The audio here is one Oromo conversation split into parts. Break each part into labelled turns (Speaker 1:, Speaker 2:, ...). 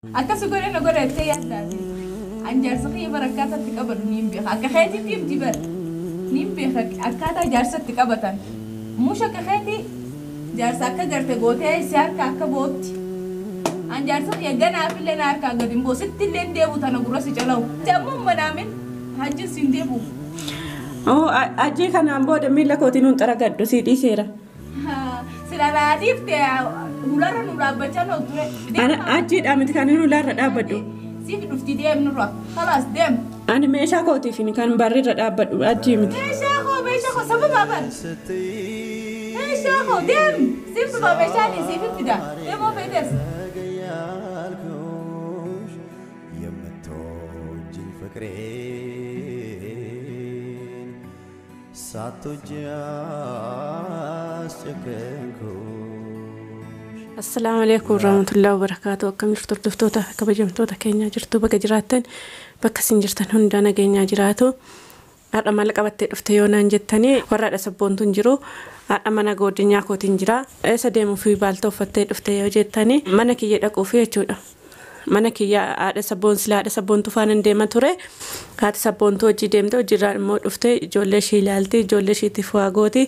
Speaker 1: أكاسو قولي نقول أتي أدادي أنجر سقي بركاتة تكبر نيم بيخ أكخيتي تيم تبر نيم بيخ أكاتا جارسة تكبتان موش أكخيتي جارسة أكا جرت قوتي سيار كاكا بوت أنجر سقي جنا في اللي ناركا قديم بو ست اللي نديبو تنقرسي جلو تأمم منامن هجي سنديبو
Speaker 2: أجي كان عم بود ميلا كوتينون ترى قدو سيدي سيرا
Speaker 1: سلا راديف تيا نولارا نولابتشان وطري
Speaker 2: أنا أجي أمد كان نولارا أبدو
Speaker 1: سيف نفتي ديم نروح خلاص ديم
Speaker 2: أنا ماشا كوتي فيني كان برير أبدو أجي مد
Speaker 1: ماشا خو سبب بابر ماشا خو ديم سيف بابا ماشاني سيف بدا ديم هو بيدرس
Speaker 2: السلام عليكم ورحمة الله وبركاته. كم جرتوا دفتوتا كبجمتوتا كينيا جرتوا بقى جراتن بقى سنجرتن هندانا كينيا جراتو أنا مالك أبتة دفتيونا نجتني ورا رسبون تنجرو أنا منا قودنيا كو تنجرا سديمو في بالتو فتة دفتيو جتني منا كي يدك وفيه جودا mana kiyya ada sabboon tufaanan deema ture haati sabboon hojii deemte hojiirraa immoo dhufte ijoollee ishee ilaalti ijoollee isheetiif waa gooti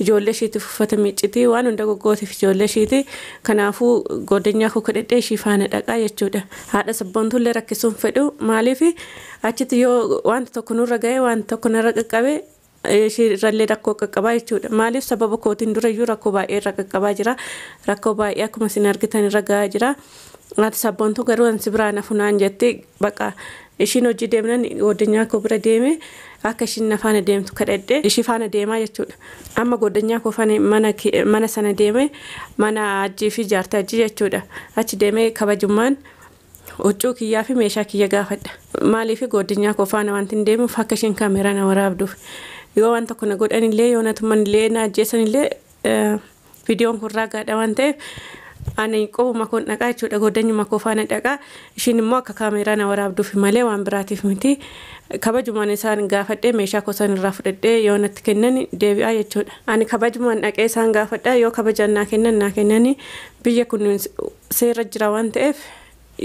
Speaker 2: ijoollee isheetiif uffata miicciti waan hunda goggootiif ijoollee isheeti kanaafuu godinyaa koo kadhadhee ishee faana dhaqaa jechuudha haadha sabboon tullee rakkisuun fedhu maaliif achitti yoo wanta tokko nurra ga'e wanta tokko narra qaqqabe ishirrallee rakkoo qaqqabaa jechuudha maaliif sababa kootiin durayyuu rakkoo baay'ee irra qaqqabaa jira rakkoo baay'ee akkuma isin argitan irra ga'aa jira Ati sabboon tu garuu ansi biraan afunaan jettee baqa ishiin hojii deemnan godinyaa koo bira deeme akka ishiin nafaana deemtu kadhadhee ishii faana deemaa jechuudha amma godinyaa koo faana mana sana deeme mana ajjii fi jaartii ajjii jechuudha achi deeme kabajummaan huccuu kiyyaa fi meeshaa kiyya gaafadha maaliif godinyaa koo faana wanti hin deemuuf akka ishiin kaameeraa na waraabduuf yoo waan tokko na godhanillee yoo na tumanillee na ajjeesanillee viidiyoon kun raagaadha waan ta'eef ani qobuma kun dhaqaa jechuudha godanyuma koo faana dhaqaa ishiin immoo akka kaameeraa na waraabduuf malee waan biraatiif miti kabajumaan isaan gaafadhee meeshaa koo san irraa fudhadhee yoo natti kennan deebi'aa jechuudha ani kabajumaan dhaqee isaan gaafadhaa yoo kabajaan naa kennan biyya kun seera jira waan ta'eef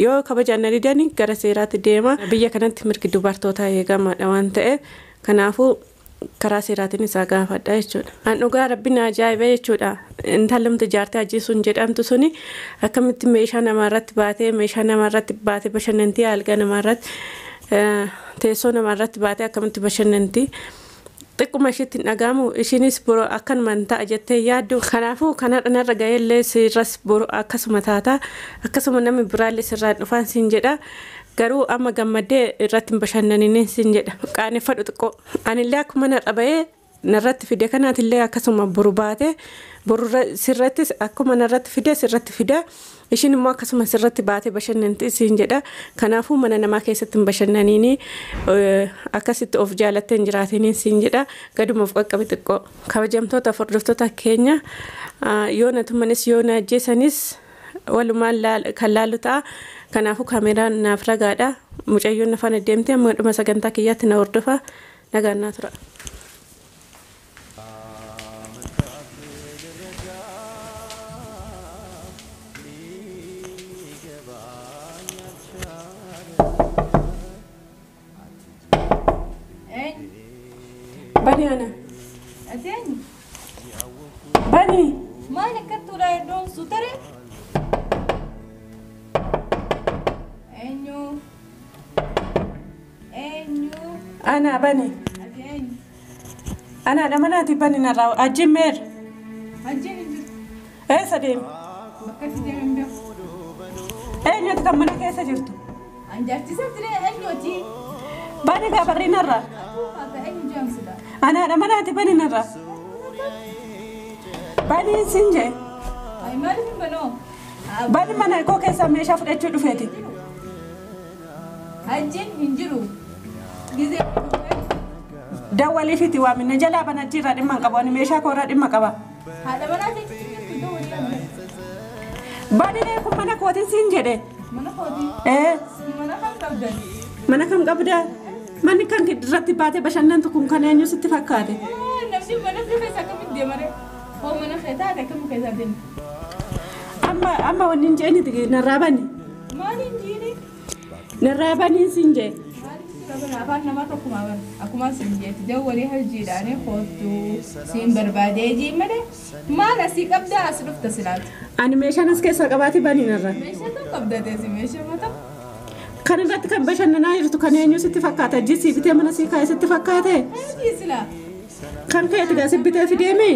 Speaker 2: yoo kabajaan na didani gara seeraatti deema biyya kanatti mirgi dubartootaa eegamaadha waan ta'eef kanaafuu karaa seeraatiin isaa gaafadha jechuudha an dhugaa rabbiin ajaa'iba jechuudha intallamtu jaartii ajjeesuun jedhamtu suni akkamitti meeshaa namarratti baatee bashannantii alga namarratti teessoo namarratti baatee akkamitti bashannantii xiqquma ishiitti dhagaamu ishiinis boroo akkanumaan ta'a jettee yaaddu kanaafuu kanarra narra ga'eellee sirras boroo akkasuma taata akkasuma namni biraallee sirraan dhufaan siin jedha garuu amma gammadee irratti bashannaniin sin jedha qaaneffadhu xiqqoo anillee akkuma na qabee narratti fide kanaatillee akkasuma boru baate boru sirrattis akkuma narratti fide sirratti fida ishiin immoo akkasuma sirratti baate bashannanti sin jedha kanaafuu mana namaa keessatti bashannaniin akkasitti of jaalatteen jiraataniin sin jedha gadumaaf qaqqabe xiqqoo kabajamtoota furdiftoota keenya yoo na tumanis yoo na ajjeesanis walumaan kan laalu ta'a kanaafuu kaameeraan naaf ragaadha mucayyoon nafaan deemte amma dhuma sagantaa kiyyaatti na hordofa nagaannaa tura bani ana
Speaker 1: أتاني
Speaker 2: bani
Speaker 1: ما نكتو لا يدون سوتري
Speaker 2: أنا بني أنا دمناتي بني نرى أجمر إيه سديم إيه نيوت كمنا كيسة جرتو
Speaker 1: أنجرتي سنتري أنيوتي
Speaker 2: بني كبري نرى أنا دمناتي بني نرى بني سنجي
Speaker 1: أي مالي بنو
Speaker 2: بني منا كو كيسة ميشا فريتشو دفيتي
Speaker 1: أجين هنجرو جزء
Speaker 2: دولي فيتي وامن نجلا بناتي راد إما قباني ميشا كو راد إما قبا
Speaker 1: هذا بناتي
Speaker 2: بني نيكو منا كوتي سنجي دي
Speaker 1: mana kodi
Speaker 2: mana kam qabda manni kan irratti baate bashannantu kun kan eenyu sitti fakkaate
Speaker 1: namni mana fi keessa akkamitti deemare hoo mana keessa akkamitti keessa deemne
Speaker 2: amma wanni jeeni narraa bani
Speaker 1: Maaliin jiini?
Speaker 2: Narraa baniin siin jee.
Speaker 1: Afaan namaa tokkuma bara. Akkuma siin jeetti jawwalii haljiidhaan kootu siin barbaadee jiin malee maal asii qabdaa as dhufta silaati.
Speaker 2: Ani meeshaan as keessaa qabaati banii narra.
Speaker 1: Meeshaa tokko qabdateesi meeshaa mata.
Speaker 2: Kan irratti kan bashannanaa jirtu kan eenyu sitti fakkaata? Jisii bitee mana sii kaa'e sitti fakkaate?
Speaker 1: Sila.
Speaker 2: Kan ka'eeti gaasi bitee fideemi?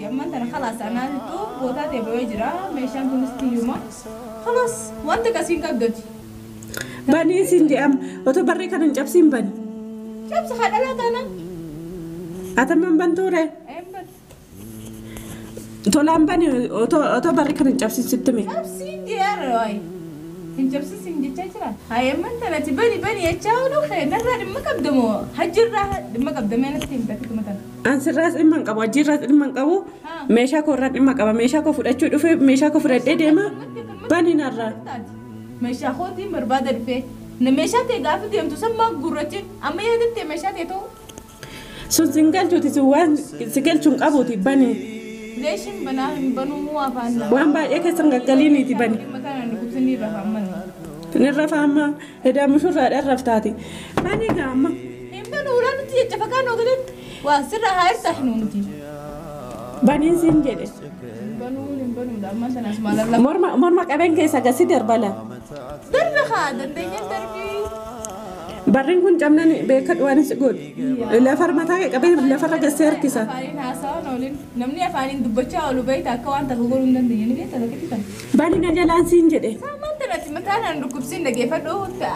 Speaker 1: Amman tana khalaas anaatu bootaa ta'ee jira meeshaan kunis tiyyuma. Khalaas wanta kasiin qabdati.
Speaker 2: Banii siin jedham otoo barree kana hin cabsiin bani.
Speaker 1: Cabsa haadhalaa taana.
Speaker 2: Ataman bantuure. Tolaan bani otoo barree kana hin cabsiin sitti mee.
Speaker 1: Cabsiin diyaara wayi. Hin cabsiin jechaa jira. Haayemman tanati bani jechaa oolu narraa dhimma qabdamoo hajjirraa dhimma qabdamee natti hin taate kuma tana.
Speaker 2: Ansirraas dhimma hin qabu hajjiirraas dhimma hin qabu meeshaa koo irraa dhimma qaba meeshaa koo fudhachuu dhufe meeshaa koo fudhadhee deema bani narraa.
Speaker 1: Meeshaa kootiin barbaada dhufee meeshaa ta'e gaafa deemtu sammaa gurrachi amma yaadattee meeshaa ta'e ta'u.
Speaker 2: Sun sin galchuuti sun waan si galchuun qabuuti bani.
Speaker 1: Leeshin banaa hin banuu afaan nama.
Speaker 2: Waan baay'ee keessan gaggaliiniiti bani. Nirra faama edaamushurraa dharraftaati. Bani gaama.
Speaker 1: Hin banuu ulaan nuti jecha fakkaan ogaleen waa sirraa haa irtaa hin nuti.
Speaker 2: Baniin siin jedhe. Morma qabeen keessa gasi darbala.
Speaker 1: Darba haa dandeenyeen darbii.
Speaker 2: Barriin kun cabnaan beekadhu waan isa godhu. Lafarra mataa qabee lafarra gassee harkisa.
Speaker 1: Afaaniin haasawaan oolin namni afaaniin dubbachaa oolu beekta akka waan takka godhuu hin dandeenye ni beekta lakkatti kan.
Speaker 2: Bani na jalaan siin jedhe.
Speaker 1: Saamaan tanatti mataan aan dhukkubsiin dhageeffadhu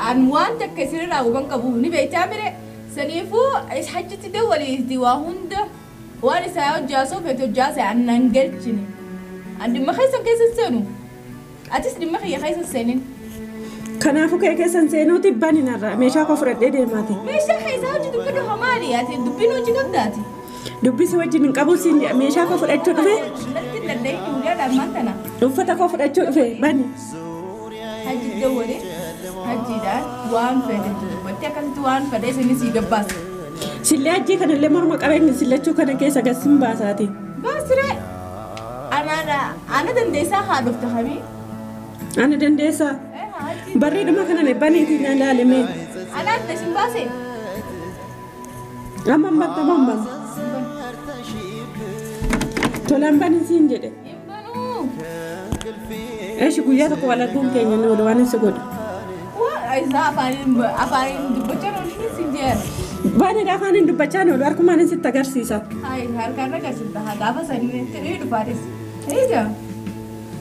Speaker 1: aan waan takka isinirraa huban qabu ni beektaa mire saniifuu hajjitti dawwaliiti waa hunda waan isaa hojjaasoo feete hojjaase aannan galchine. Dhimma keessan keessa seenu atis dhimma kiyya keessa seenin.
Speaker 2: Kanaafuu kee keessan seenuuti bani narraa meeshaa koo fudhadhee deemaati.
Speaker 1: Meeshaa keessaa hojii dubbii dhufa maali ati dubbiin hojii qabdaati.
Speaker 2: Dubbisi wajjin hin qabu siin jedha meeshaa koo fudhachuu dhufe.
Speaker 1: Natti danda'e hundaadhaan maal tana.
Speaker 2: Uffata koo fudhachuu dhufe bani.
Speaker 1: Hajji dawwalee hajjiidhaan waan fedhe dubbatti akkasitti waan fedhe isinis sii gabbaasa.
Speaker 2: Sillee hajjii kanallee morma qabeenyi sillachuu kana keessa gasin baasaati.
Speaker 1: Baasiree. Ana dandeessaa haa dhufte hamii.
Speaker 2: Ana dandeessaa. Barreeduma kana baniitii na ilaalame.
Speaker 1: Ana adda sin baase.
Speaker 2: Amma banta. Tolaan bani siin jedhe. Eeshi guyyaa tokko walagguun keenya ni oolu waan isa godhu.
Speaker 1: Isaa afaaniin dubbachaa oolu siin jeera.
Speaker 2: Baanidha afaaniin dubbachaa oolu harkumaan sitti agarsiisa.
Speaker 1: Harkaan agarsiisa gaafa sanii ta'ee dhufaates. Eega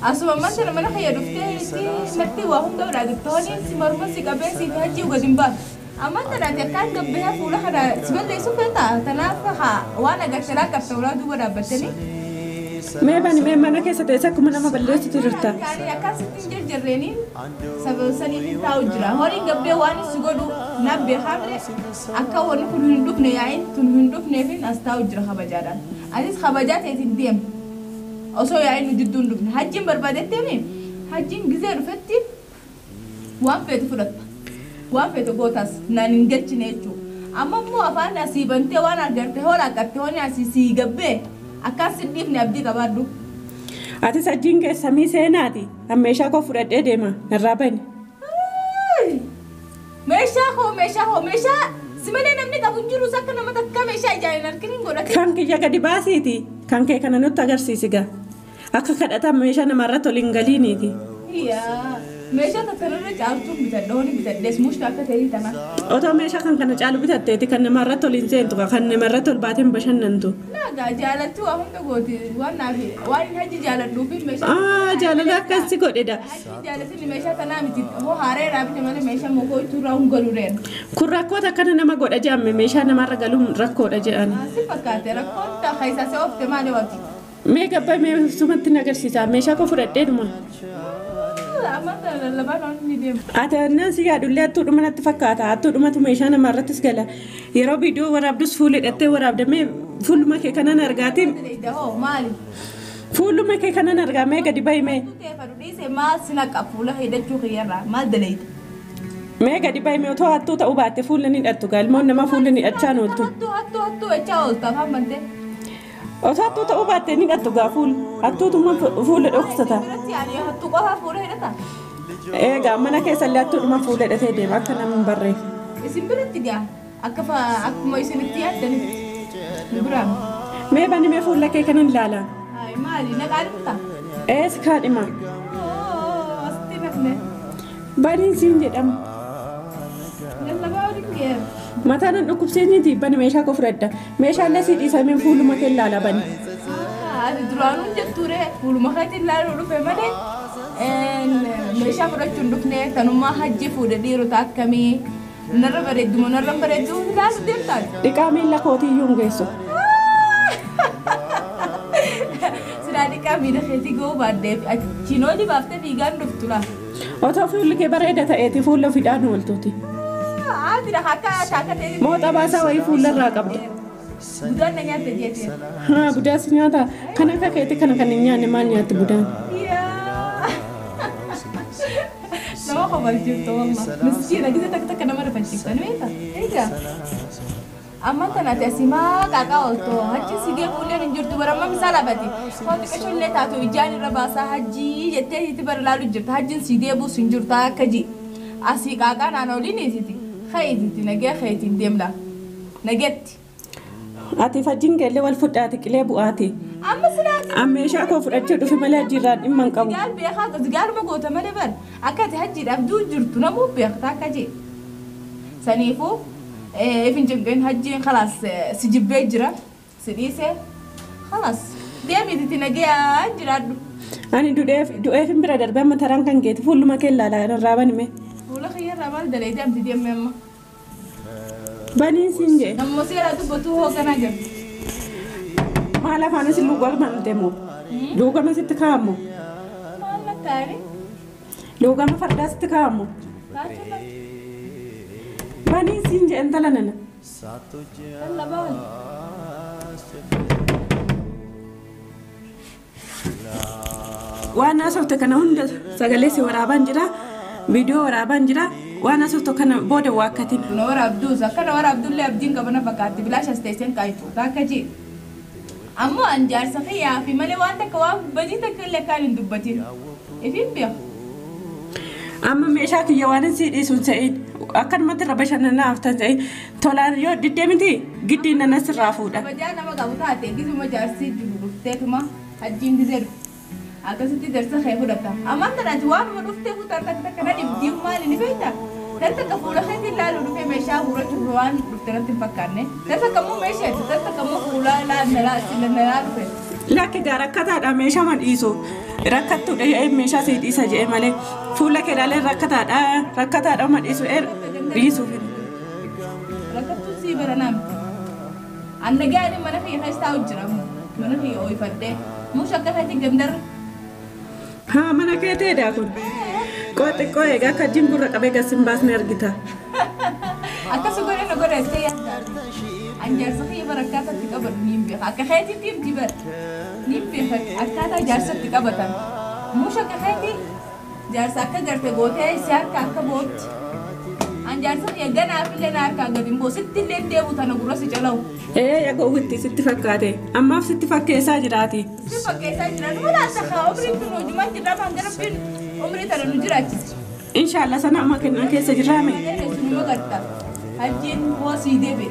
Speaker 1: asuma manta mana fayyadamuuf natti waa hunda wadaagtoonni si morma si qabee si hajji gadi hin baatu. Amma tanaati akkaan gabbee fuula kana si balleessuu feeta tanaaf waan agarsiisaa qabsa ulaa duuba dhaabbattanii.
Speaker 2: Mee bani mee mana keessa teessa akkuma nama balleessitu jirta.
Speaker 1: Akkasitti hin jarjarreeniin saniif taa'u jira. Horiin gabbee waan si godhu nabbee haamne akka wanni kun hin dhufne yaa'iin tun hin dhufneefin as taa'u jira kabajaadhaan. Atis kabajaa ta'eetiin deema. Osoo yaa'iin nu jidduun dhufne hajjiin barbaadettee hajjiin gizee dhufetti waan feetu fudhatta. Waan feetu gootas naan hin galchine jechuudha. Amma immoo afaan asii bantee waan agartee hoolaa qattee hooni asii sii gabbee. Akkas dhiifne abdii qabaadhu.
Speaker 2: Atis hajjiin keessamii seenaati. An meeshaa koo fudhadhee deema. Narraa bani.
Speaker 1: Meeshaa si malee namni qabu jirus akka nama takka meeshaa ijaarin harkiniin godhate.
Speaker 2: Kan kiyya gadi baasiiti. Kan kee kana nutti agarsiisi gaa. Akka kadhataan meeshaa namarratti ol hin galiiniiti.
Speaker 1: Meeshaa tattanirra caaltuun bitadha hooni bitadhees mushta akka ta'ee tana.
Speaker 2: Otoo meeshaa kan kana caalu bitatteeti kan namarratti ol hin seentu kan namarratti ol baateen bashannantu.
Speaker 1: Nagaa jaalatti waa hunda gooti waan naafi waan hajji jaaladhuufi meeshaa.
Speaker 2: Jaalala akkasi godhedha.
Speaker 1: Hajji jaalatin meeshaa tanaa miti hoo haaree raabite malee meeshaa mokoo iturraa hin galuudhaan.
Speaker 2: Kun rakkoota akkana nama godha jedhame meeshaa namarra galuun rakkoodha jedhan.
Speaker 1: Si fakkaate rakkoon ta'a isaa se oofte maali waati.
Speaker 2: Mee gabbaa mee sumatti na agarsiisa meeshaa koo fudhadhee dhuma. Ati annan si yaadullee hattuudhuma natti fakkaata. Hattuudhumatu meeshaa namarrattis gala. Yeroo viidiyoo waraabdus fuula hidhattee waraabdamee fuuluma kee kanan argaatiin. Fuuluma kee kanan argamee gadi bahimee.
Speaker 1: Maal sina qafuula hidhachuu kiyyarraa maal daleeyta.
Speaker 2: Mee gadi bahimee otoo hattuu ta'uu baatte fuula ni hidhattu galmoon nama fuula ni hidhachaan ooltu.
Speaker 1: Hattuu echaa oolta afaan mantee.
Speaker 2: Otoo hattuu ta'uu baatte ni hidhattu gaa fuula. Hattuutuma fuula dhoksata. Egaa mana keessa illee fuudhee dhufee deema akka namni hin barreef.
Speaker 1: Isin biratti gaa akkuma isinitti yaaddanitti biraan.
Speaker 2: Mee bani mee fuula kee kanan ilaala.
Speaker 1: Maali naqaa dhufta?
Speaker 2: Si kaadhima.
Speaker 1: Asitti nafne.
Speaker 2: Baniin siin jedhama.
Speaker 1: Lallabaa waliin geera.
Speaker 2: Mataan an dhukkubseenyiiti bani meeshaa koo fudhadha. Meeshaalee si dhiisameen fuuluma kee ilaala bani.
Speaker 1: Duraanuu jetture fuuluma keetti ilaaluu dhufe malee meeshaa fudhachuun dhufne tanummaa hajji fuudhe dhiirota akkamii narra bareedduma narra bareedduu ilaalu deemtaan.
Speaker 2: Dhiqaa miila kootiyyuu hin geessu.
Speaker 1: Silaa dhiqaa miila keetii ga'uu baaddeef achiin olii baaftee fiigaan dhuftu laa.
Speaker 2: Otoo fuulli kee bareeda ta'eeti fuula fidhaan ooltuuti.
Speaker 1: Aadira akka shaakatee.
Speaker 2: Mooxa baasaa wayii fuula irraa qabda.
Speaker 1: Budaan na nyaatte jeetee.
Speaker 2: Budaas nyaata kan akka keetii kana kan hin nyaanne maal nyaatti budaan?
Speaker 1: Nama kofal jirtu wallah. Miskiina gisa takka nama rifachiiftan beekta. Egaa amma tanaati asimaa qaqaa ooltoo hajji sigee fuulleen hin jirtu baramma misaala bati. Wanti qashullee taatu ijaan irra baasaa hajjii jettee itti bara laalu jirta hajjiin sigee buusu hin jirtu akka ji. Asii qaqaa naannoo oliin eesiti. Ka'iititti nagee ka'iitiin deemla. Nageetti.
Speaker 2: Ati fajjiin keellee wal fudhaati qilee bu'aati.
Speaker 1: Amma silaati.
Speaker 2: Meeshaa koo fudhachuu dhufe malee hajjiirraan dhimma hin qabu.
Speaker 1: Sigaal beekaa sigaaluma goota malee bar akka ati hajjiidhaaf duu jirtu namuu beekta akka jee. Saniifuu ifin jinqeen hajjiin khalaas si jibbee jira si dhiisee khalaas deemiti nagee jiraadhu.
Speaker 2: Ani du'eefin bira darbee amma taraan kan geeti fuuluma kee ilaalaa irraa banime.
Speaker 1: Fuula kiyyarraa maal dalee deemti deemme amma.
Speaker 2: Baniin siin jee.
Speaker 1: Nammoo seeraa dubbatuu hooganaa jirti.
Speaker 2: Maal afaanis luugama deemu. Luugama sitti kaa'amu.
Speaker 1: Maal lakkaa'e?
Speaker 2: Luugama fardaa sitti kaa'amu. Baniin siin jee intala nana.
Speaker 1: Lallabaan.
Speaker 2: Waan haasofte kana hunda sagalee si waraabaan jira. Viidiyoo waraabaan jira. Waan haasofte kana booda waakkatiin.
Speaker 1: Na waraabduus akka na waraabdullee abdiin qabana fakkaatti bilaashas teesseen kaayitu akka jee. Ammoo an jaarsa fayyaa fi malee waan takka waan badii takka illee kan hin dubbatin. Ifin beeku.
Speaker 2: Amma meeshaa kiyya waan si dhiisuun ta'in akkanumatti irra bashannanaa haftan ta'in tolaan yoo diddee miti giddiin nana sirraa fuudha.
Speaker 1: Bajaa nama qabu taate gisuma jaarsi jiru dhufteetuma hajjiin gisee dhufu. Akkasitti darsa kee fudhata. Amma tanaati waanuma dhuftee fuutaan takka na dhibdiin maali ni beekta? Darsa akka fuula keetti ilaalu dhufee meeshaa fuudhachuuf waan dhufte natti hin fakkaanne. Darsa kammoo meeshaati darsa kammoo fuula ilaalaa dhufe.
Speaker 2: Lakki gaa rakkataadha meeshaa ma dhiisu. Rakkattuudha meeshaa si dhiisa jedhee malee fuula kee ilaalee rakkataadha ma dhiisu dhiisuuf.
Speaker 1: Rakkattuu sii bara naami. Anna gaari mana kiyya keessa taa'u jira mana kiyya ooyifadhee muusha akka feeti gandarra.
Speaker 2: Haa mana kee ta'edha kun. Xiqqoo egaa akka ajjiin gurra qabee gas hin baasne argita.
Speaker 1: Akkas godhe na godheessee yaadda. Anjaarsa kiyya bara akkaataatti qabatu ni hin beeka. Akka keetiitti himti bara. Ni hin beeka akkaataa jaarsatti qabatan. Muusha akka keeti jaarsa akka garte gootee isii harka akka bootti. Anjaarsa kiyya ganaafillee na harkaa gadi hin boo sitti illee deebu tana gurra si calawu.
Speaker 2: Yaga uwwitti sitti fakkaate ammaaf sitti fakkeessaa jiraati.
Speaker 1: Si fakkeessaa jiraatu mala akka haa umriin kun hojumaan jirraa maan garabbiin umrii tana nu jiraachisa.
Speaker 2: Inshaallah sana amma kennan keessa jirraame.
Speaker 1: Sunuma garta hajjiin hoo sii deebe.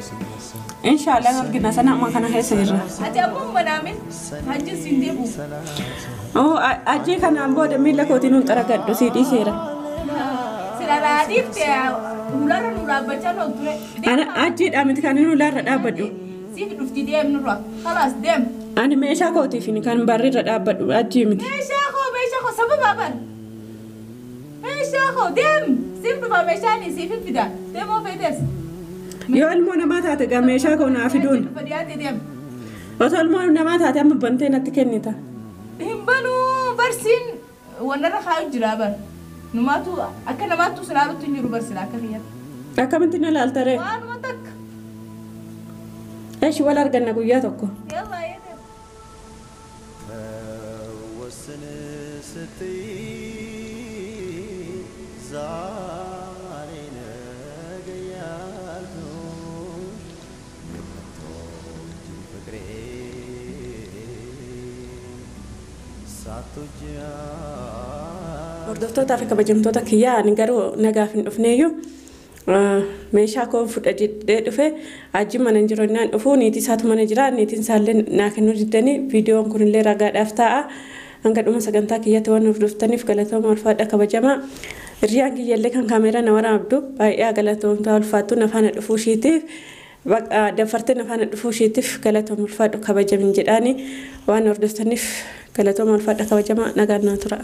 Speaker 2: Inshaallah argina sana amma kana keessa jirra.
Speaker 1: Ati ammoo manaamin hajjiin siin deebu.
Speaker 2: Ajjii kanaan booda miila kootiin hin xaragadhu sii dhiiseera.
Speaker 1: Silalaa dhiiftee ularra nu dhaabbachaa noo ture.
Speaker 2: Ajjiidhaa miti kan inni ularra dhaabbadhu.
Speaker 1: Siif dhufti deemnurra kalaas deem.
Speaker 2: Ani meeshaa kootiif kan barriirra dhaabbadhu ajjii miti.
Speaker 1: Meeshaa koo sababa bar. Meeshaa koo deem siif dhufa meeshaan siif hin fida deemoo feetes.
Speaker 2: Yoo ilmoo namaa taate gaa meeshaa koo naa fiduun. Otoo ilmoo namaa taate amma bantee natti kennita.
Speaker 1: Hin banuu barsiin wanarra kaa'u jira bar. Numaatu akka namaattu silaalutti hin jiru barsila akka kiyyatti.
Speaker 2: Akkamitti na laaltaree?
Speaker 1: Waanuma takka.
Speaker 2: Eeshi wal arganna guyyaa tokko.
Speaker 1: Yallaa yeete.
Speaker 3: Satu jam
Speaker 2: Hordoftoota fi kabajamtoota kiyyaa ani garuu nagaaf hin dhufneeyyuu meeshaa koo fudhadhee dhufe ajji mana hin jiru innaan dhufu niitii isaatu mana jira niitiin isaallee naa kennuu diddanii viidiyoon kunillee ragaadhaaf ta'a hanga dhuma sagantaa kiyyaatti waan hordoftaniif galatooma ulfaadha kabajamaa hiriyaan kiyyallee kan kaameeraa na waraabdu baay'ee galatoomtaa ulfaattu nafaana dhufuu ishiitiif dafartee nafaana dhufuu ishiitiif galatooma ulfaadhu kabajamin jedhaani waan hordoftaniif galatooma ulfaadha kabajamaa nagaan naa tura.